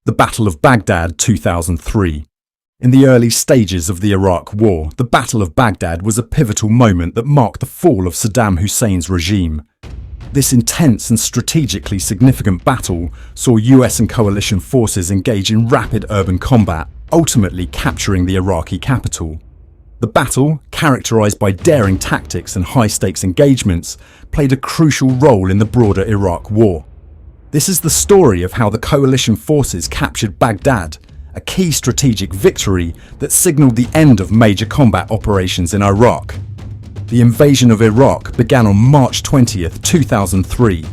The Battle of Baghdad 2003. In the early stages of the Iraq War, the Battle of Baghdad was a pivotal moment that marked the fall of Saddam Hussein's regime. This intense and strategically significant battle saw US and coalition forces engage in rapid urban combat, ultimately capturing the Iraqi capital. The battle, characterized by daring tactics and high-stakes engagements, played a crucial role in the broader Iraq War. This is the story of how the coalition forces captured Baghdad, a key strategic victory that signaled the end of major combat operations in Iraq. The invasion of Iraq began on March 20, 2003,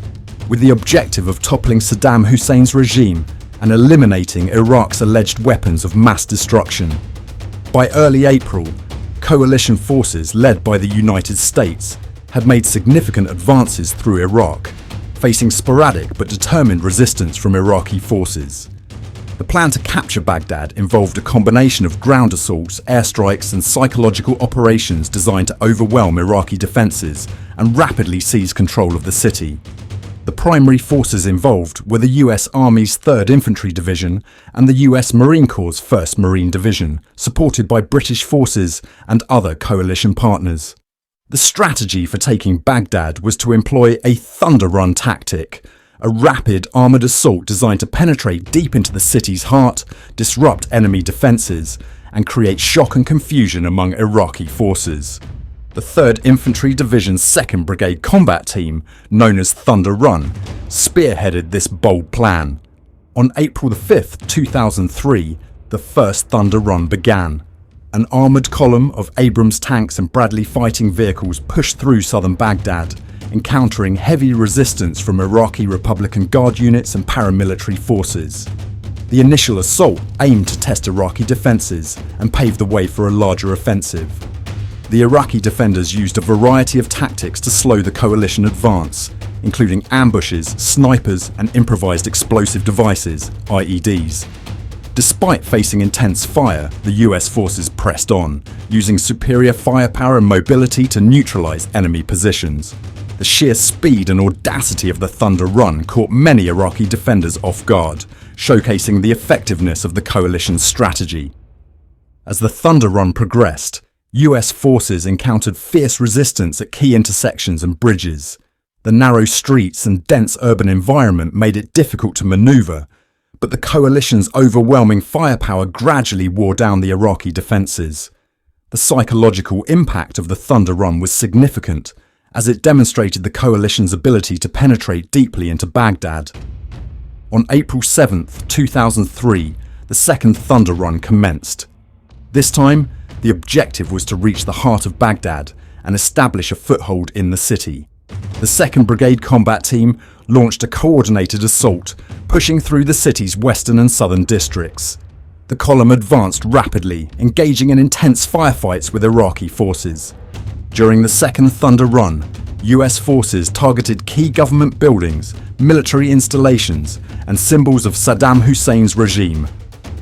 with the objective of toppling Saddam Hussein's regime and eliminating Iraq's alleged weapons of mass destruction. By early April, coalition forces led by the United States had made significant advances through Iraq, facing sporadic but determined resistance from Iraqi forces. The plan to capture Baghdad involved a combination of ground assaults, airstrikes and psychological operations designed to overwhelm Iraqi defences and rapidly seize control of the city. The primary forces involved were the US Army's 3rd Infantry Division and the US Marine Corps' 1st Marine Division, supported by British forces and other coalition partners. The strategy for taking Baghdad was to employ a thunder run tactic, a rapid armoured assault designed to penetrate deep into the city's heart, disrupt enemy defences, and create shock and confusion among Iraqi forces. The 3rd Infantry Division's 2nd Brigade Combat Team, known as Thunder Run, spearheaded this bold plan. On April 5, 2003, the first Thunder Run began. An armoured column of Abrams tanks and Bradley fighting vehicles pushed through southern Baghdad, encountering heavy resistance from Iraqi Republican Guard units and paramilitary forces. The initial assault aimed to test Iraqi defences and pave the way for a larger offensive. The Iraqi defenders used a variety of tactics to slow the coalition advance, including ambushes, snipers and improvised explosive devices, IEDs. Despite facing intense fire, the US forces pressed on, using superior firepower and mobility to neutralize enemy positions. The sheer speed and audacity of the Thunder Run caught many Iraqi defenders off guard, showcasing the effectiveness of the coalition's strategy. As the Thunder Run progressed, US forces encountered fierce resistance at key intersections and bridges. The narrow streets and dense urban environment made it difficult to maneuver, but the coalition's overwhelming firepower gradually wore down the Iraqi defences. The psychological impact of the Thunder Run was significant, as it demonstrated the coalition's ability to penetrate deeply into Baghdad. On April 7, 2003, the 2nd Thunder Run commenced. This time, the objective was to reach the heart of Baghdad and establish a foothold in the city. The 2nd Brigade Combat Team launched a coordinated assault, pushing through the city's western and southern districts. The column advanced rapidly, engaging in intense firefights with Iraqi forces. During the 2nd Thunder Run, US forces targeted key government buildings, military installations, and symbols of Saddam Hussein's regime.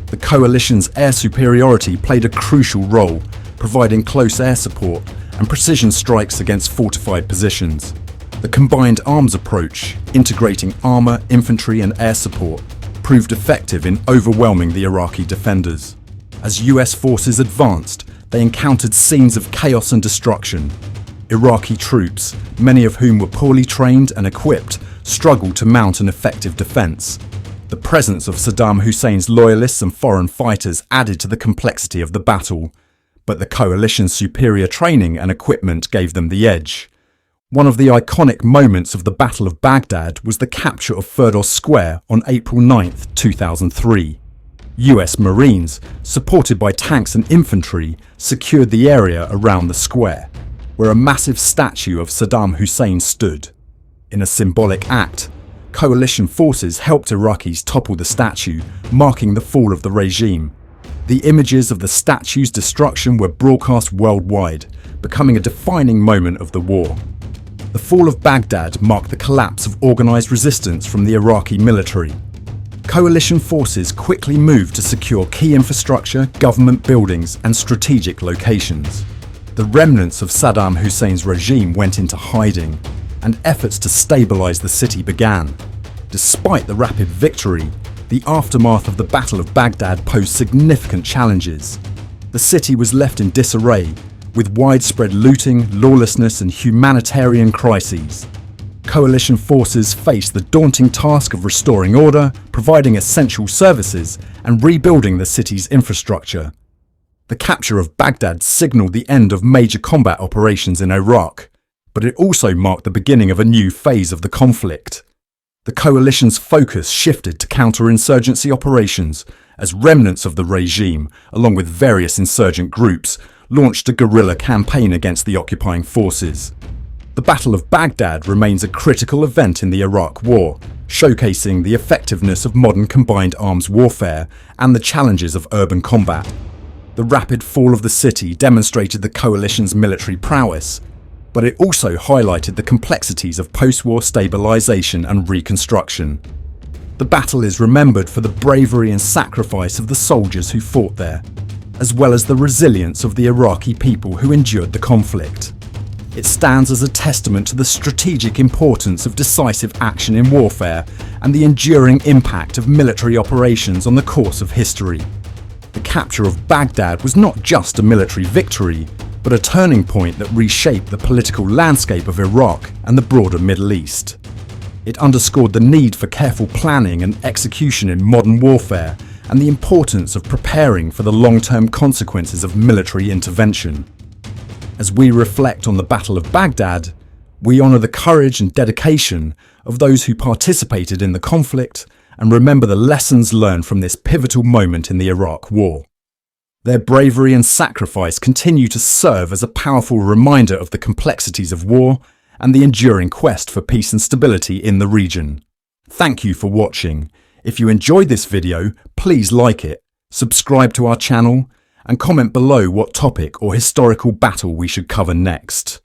The coalition's air superiority played a crucial role, providing close air support and precision strikes against fortified positions. The combined arms approach, integrating armour, infantry and air support, proved effective in overwhelming the Iraqi defenders. As US forces advanced, they encountered scenes of chaos and destruction. Iraqi troops, many of whom were poorly trained and equipped, struggled to mount an effective defence. The presence of Saddam Hussein's loyalists and foreign fighters added to the complexity of the battle, but the coalition's superior training and equipment gave them the edge. One of the iconic moments of the Battle of Baghdad was the capture of Firdos Square on April 9, 2003. US Marines, supported by tanks and infantry, secured the area around the square, where a massive statue of Saddam Hussein stood. In a symbolic act, coalition forces helped Iraqis topple the statue, marking the fall of the regime. The images of the statue's destruction were broadcast worldwide, becoming a defining moment of the war. The fall of Baghdad marked the collapse of organised resistance from the Iraqi military. Coalition forces quickly moved to secure key infrastructure, government buildings and strategic locations. The remnants of Saddam Hussein's regime went into hiding, and efforts to stabilise the city began. Despite the rapid victory, The aftermath of the Battle of Baghdad posed significant challenges. The city was left in disarray, with widespread looting, lawlessness and humanitarian crises. Coalition forces faced the daunting task of restoring order, providing essential services, and rebuilding the city's infrastructure. The capture of Baghdad signaled the end of major combat operations in Iraq, but it also marked the beginning of a new phase of the conflict. The coalition's focus shifted to counterinsurgency operations as remnants of the regime, along with various insurgent groups, launched a guerrilla campaign against the occupying forces. The Battle of Baghdad remains a critical event in the Iraq War, showcasing the effectiveness of modern combined arms warfare and the challenges of urban combat. The rapid fall of the city demonstrated the coalition's military prowess, but it also highlighted the complexities of post-war stabilization and reconstruction. The battle is remembered for the bravery and sacrifice of the soldiers who fought there, as well as the resilience of the Iraqi people who endured the conflict. It stands as a testament to the strategic importance of decisive action in warfare and the enduring impact of military operations on the course of history. The capture of Baghdad was not just a military victory, but a turning point that reshaped the political landscape of Iraq and the broader Middle East. It underscored the need for careful planning and execution in modern warfare and the importance of preparing for the long-term consequences of military intervention. As we reflect on the Battle of Baghdad, we honour the courage and dedication of those who participated in the conflict and remember the lessons learned from this pivotal moment in the Iraq War. Their bravery and sacrifice continue to serve as a powerful reminder of the complexities of war and the enduring quest for peace and stability in the region. Thank you for watching. If you enjoyed this video, please like it, subscribe to our channel, and comment below what topic or historical battle we should cover next.